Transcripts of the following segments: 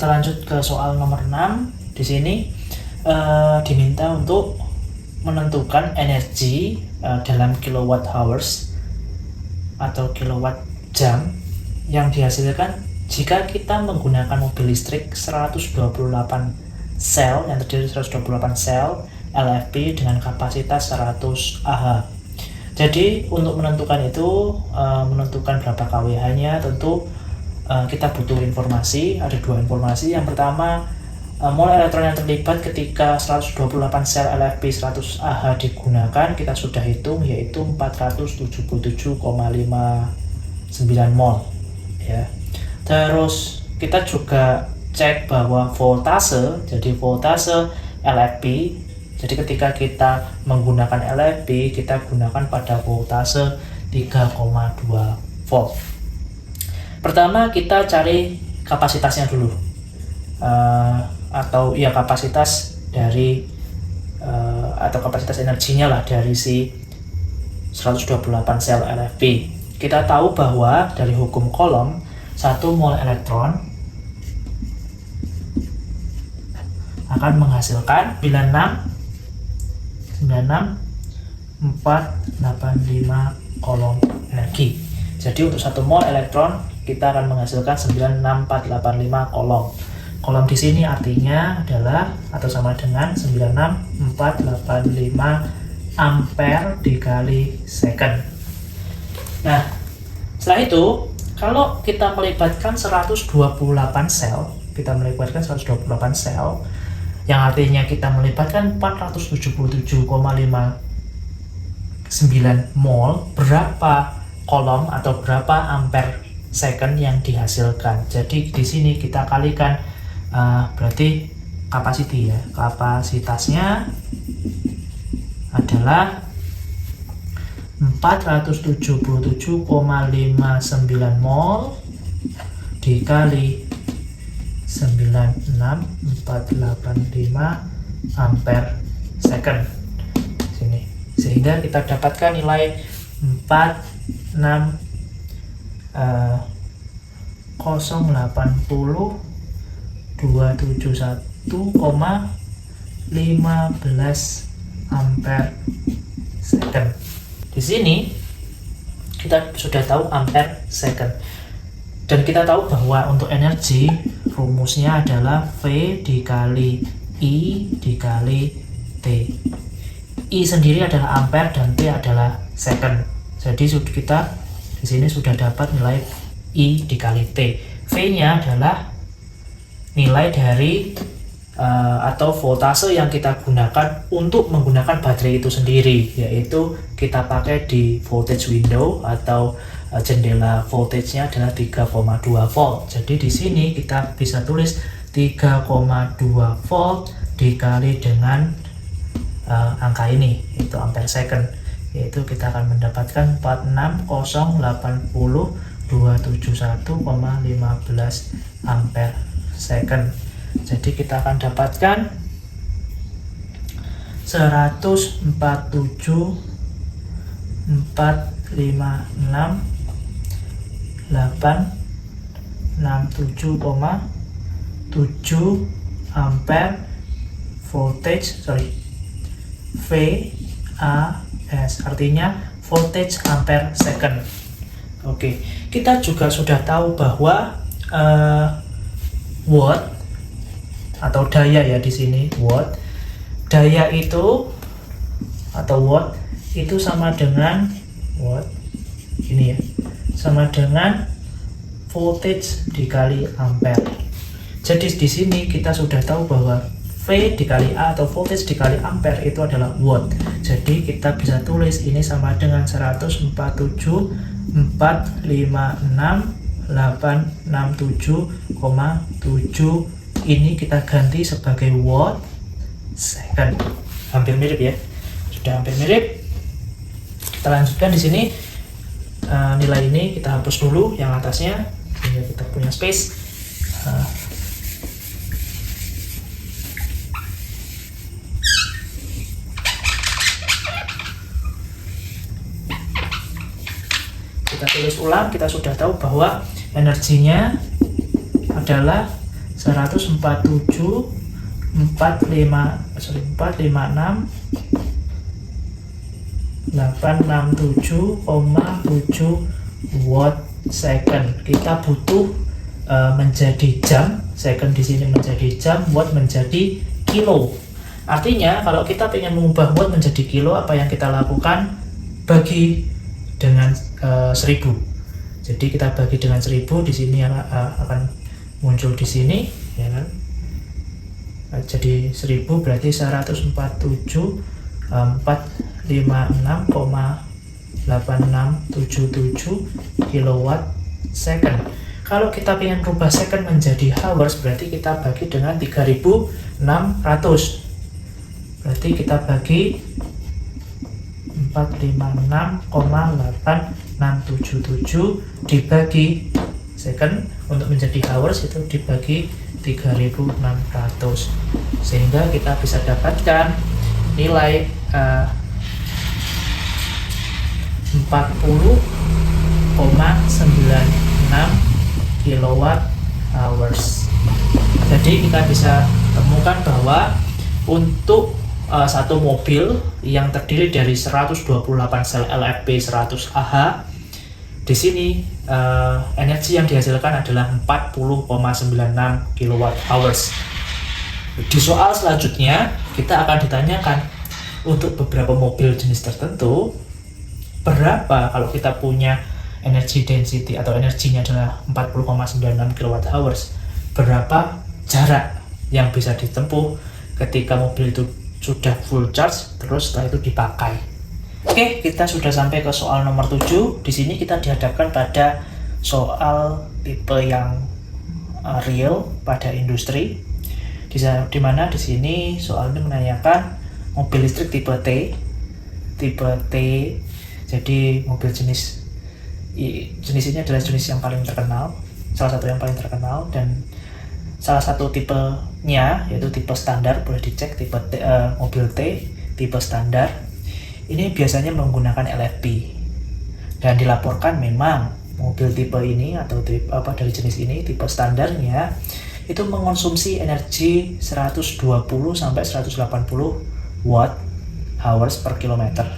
Kita lanjut ke soal nomor 6. Di sini diminta untuk menentukan energi dalam kilowatt hours atau kilowatt jam yang dihasilkan jika kita menggunakan mobil listrik 128 sel yang terdiri 128 sel LFP dengan kapasitas 100 Ah. Jadi untuk menentukan itu, menentukan berapa kWh-nya, tentu kita butuh informasi. Ada dua informasi. Yang pertama, mol elektron yang terlibat ketika 128 sel LFP 100 Ah digunakan, kita sudah hitung, yaitu 477,59 mol ya. Terus kita juga cek bahwa voltase, jadi voltase LFP, jadi ketika kita menggunakan LFP, kita gunakan pada voltase 3,2 volt. Pertama kita cari kapasitasnya dulu, atau ya kapasitas dari atau kapasitas energinya lah dari si 128 sel LFP. Kita tahu bahwa dari hukum Coulomb 1 mol elektron akan menghasilkan 96485 Coulomb energi. Jadi untuk 1 mol elektron kita akan menghasilkan 96485 Coulomb. Coulomb di sini artinya adalah atau sama dengan 96485 ampere dikali second. Nah, setelah itu kalau kita melibatkan 128 sel, yang artinya kita melibatkan 477,59 mol, berapa Coulomb atau berapa ampere second yang dihasilkan. Jadi di sini kita kalikan berarti capacity ya. Kapasitasnya adalah 477,59 mol dikali 96485 ampere second sini, sehingga kita dapatkan nilai 460.271,15 ampere second. Di sini kita sudah tahu ampere second, dan kita tahu bahwa untuk energi rumusnya adalah V dikali I dikali T. I sendiri adalah ampere dan T adalah second. Jadi kita di sini sudah dapat nilai I dikali T. V-nya adalah nilai dari atau voltase yang kita gunakan untuk menggunakan baterai itu sendiri, yaitu kita pakai di voltage window atau jendela voltage-nya adalah 3,2 volt. Jadi di sini kita bisa tulis 3,2 volt dikali dengan angka ini, yaitu ampere second, yaitu kita akan mendapatkan 460.271,15 ampere second. Jadi kita akan dapatkan 147,456,867,7 ampere voltage, VAS, artinya voltage ampere second. Oke, kita juga sudah tahu bahwa watt atau daya ya, di sini watt, daya itu atau watt itu sama dengan watt ini ya, sama dengan voltage dikali ampere. Jadi di sini kita sudah tahu bahwa V dikali A atau voltage dikali ampere itu adalah watt. Jadi kita bisa tulis ini sama dengan 147,456,867,7. Ini kita ganti sebagai watt second. Hampir mirip ya, sudah hampir mirip. Kita lanjutkan di sini. Nilai ini kita hapus dulu yang atasnya sehingga kita punya space. Kita tulis ulang. Kita sudah tahu bahwa energinya adalah watt second. Kita butuh menjadi jam, second di sini menjadi jam, watt menjadi kilo. Artinya kalau kita ingin mengubah watt menjadi kilo, apa yang kita lakukan? Bagi dengan 1000. Jadi kita bagi dengan 1000, di sini akan muncul di sini, ya kan? Jadi 1000 berarti 147.456,8677 kilowatt second. Kalau kita ingin rubah second menjadi hours, berarti kita bagi dengan 3600. Berarti kita bagi 456,8677 dibagi second untuk menjadi hours, itu dibagi 3600, sehingga kita bisa dapatkan nilai 40,96 kilowatt hours. Jadi kita bisa temukan bahwa untuk satu mobil yang terdiri dari 128 sel LFP 100 Ah, di sini energi yang dihasilkan adalah 40,96 kilowatt hours. Di soal selanjutnya kita akan ditanyakan untuk beberapa mobil jenis tertentu, berapa kalau kita punya energy density atau energinya adalah 40,96 kilowatt hours, berapa jarak yang bisa ditempuh ketika mobil itu sudah full charge terus setelah itu dipakai. Oke, kita sudah sampai ke soal nomor 7. Di sini kita dihadapkan pada soal tipe yang real pada industri. Di mana di sini soal ini menanyakan mobil listrik tipe T. Jadi mobil jenis ini adalah jenis yang paling terkenal, salah satu yang paling terkenal, dan salah satu tipenya yaitu tipe standar. Boleh dicek tipe mobil T tipe standar ini biasanya menggunakan LFP, dan dilaporkan memang mobil tipe ini atau dari jenis ini tipe standarnya itu mengonsumsi energi 120 sampai 180 watt hours per kilometer.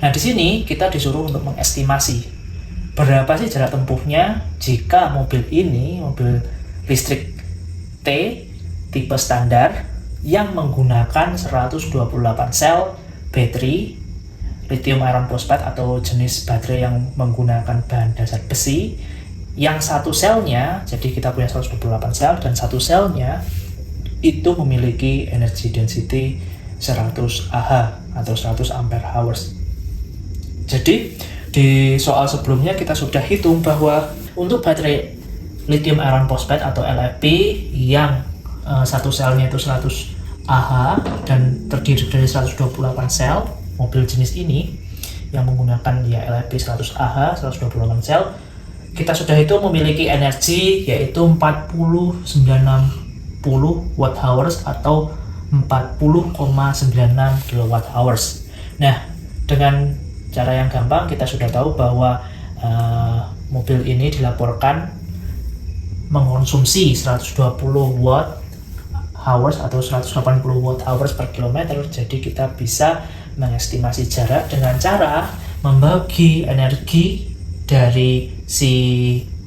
Nah, di sini kita disuruh untuk mengestimasi berapa sih jarak tempuhnya jika mobil ini, mobil listrik T tipe standar yang menggunakan 128 sel baterai lithium iron phosphate atau jenis baterai yang menggunakan bahan dasar besi, yang satu selnya, jadi kita punya 128 sel dan satu selnya itu memiliki energy density 100 Ah atau 100 ampere hours. Jadi di soal sebelumnya kita sudah hitung bahwa untuk baterai lithium iron phosphate atau LFP yang satu selnya itu 100 Ah dan terdiri dari 128 sel, mobil jenis ini yang menggunakan LFP 100 Ah 128 sel, kita sudah itu memiliki energi yaitu 40,960 watt hours atau 40,96 kilowatt hours. Nah, dengan cara yang gampang kita sudah tahu bahwa mobil ini dilaporkan mengkonsumsi 120 watt hours atau 180 watt hours per kilometer. Jadi kita bisa mengestimasi jarak dengan cara membagi energi dari si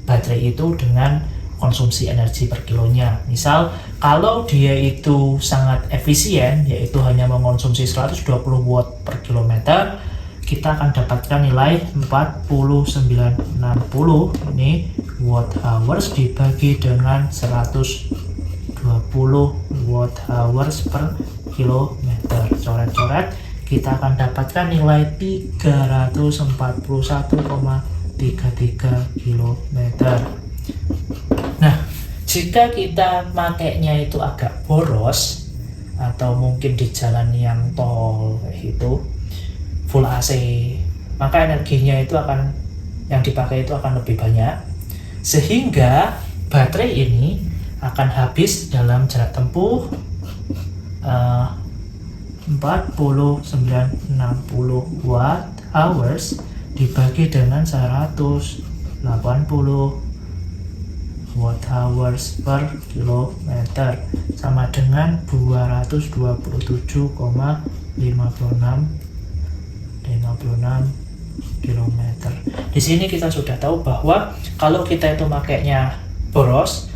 baterai itu dengan konsumsi energi per kilonya. Misal kalau dia itu sangat efisien, yaitu hanya mengkonsumsi 120 watt per kilometer, kita akan dapatkan nilai 4960 ini watt hours dibagi dengan 120 watt hours per kilometer. Coret-coret, kita akan dapatkan nilai 341,33 kilometer. Nah, jika kita pakainya itu agak boros atau mungkin di jalan yang tol itu full AC, maka energinya itu yang dipakai itu akan lebih banyak, sehingga baterai ini akan habis dalam jarak tempuh 4960 watt hours dibagi dengan 180 watt-hours per kilometer, sama dengan 227,56 kilometer. Di sini kita sudah tahu bahwa kalau kita itu makainya boros,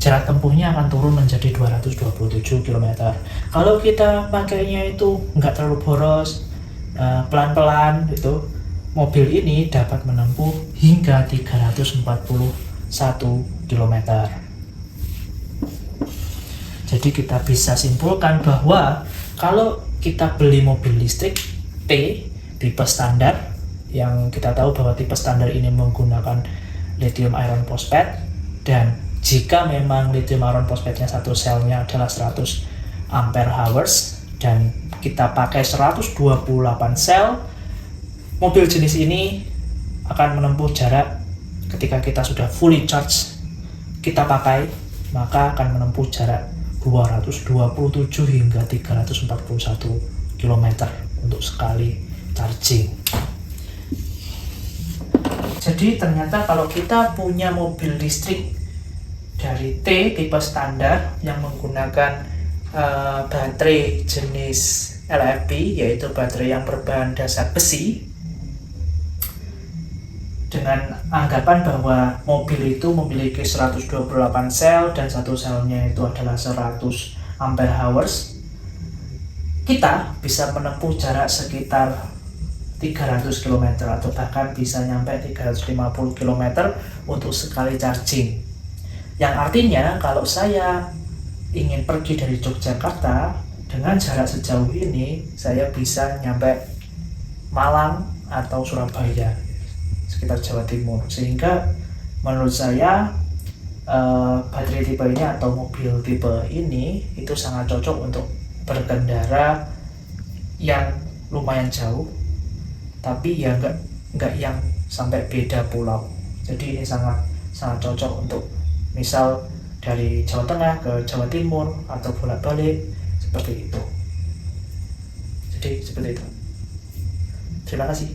jarak tempuhnya akan turun menjadi 227 km. Kalau kita pakainya itu nggak terlalu boros, pelan-pelan, itu mobil ini dapat menempuh hingga 341 km. Jadi kita bisa simpulkan bahwa kalau kita beli mobil listrik T tipe standar, yang kita tahu bahwa tipe standar ini menggunakan lithium iron phosphate, dan jika memang lithium iron phosphate-nya satu selnya adalah 100 ampere hours dan kita pakai 128 sel, mobil jenis ini akan menempuh jarak ketika kita sudah fully charge kita pakai, maka akan menempuh jarak 227 hingga 341 km untuk sekali charging. Jadi ternyata kalau kita punya mobil listrik dari T tipe standar yang menggunakan baterai jenis LFP, yaitu baterai yang berbahan dasar besi, dengan anggapan bahwa mobil itu memiliki 128 sel dan satu selnya itu adalah 100 ampere hours, kita bisa menempuh jarak sekitar 300 km atau bahkan bisa nyampe 350 km untuk sekali charging. Yang artinya kalau saya ingin pergi dari Yogyakarta dengan jarak sejauh ini, saya bisa nyampe Malang atau Surabaya, sekitar Jawa Timur. Sehingga menurut saya baterai tipe ini atau mobil tipe ini itu sangat cocok untuk berkendara yang lumayan jauh, tapi ya nggak yang sampai beda pulau. Jadi ini sangat cocok untuk misal dari Jawa Tengah ke Jawa Timur atau bolak-balik seperti itu. Jadi seperti itu. Terima kasih.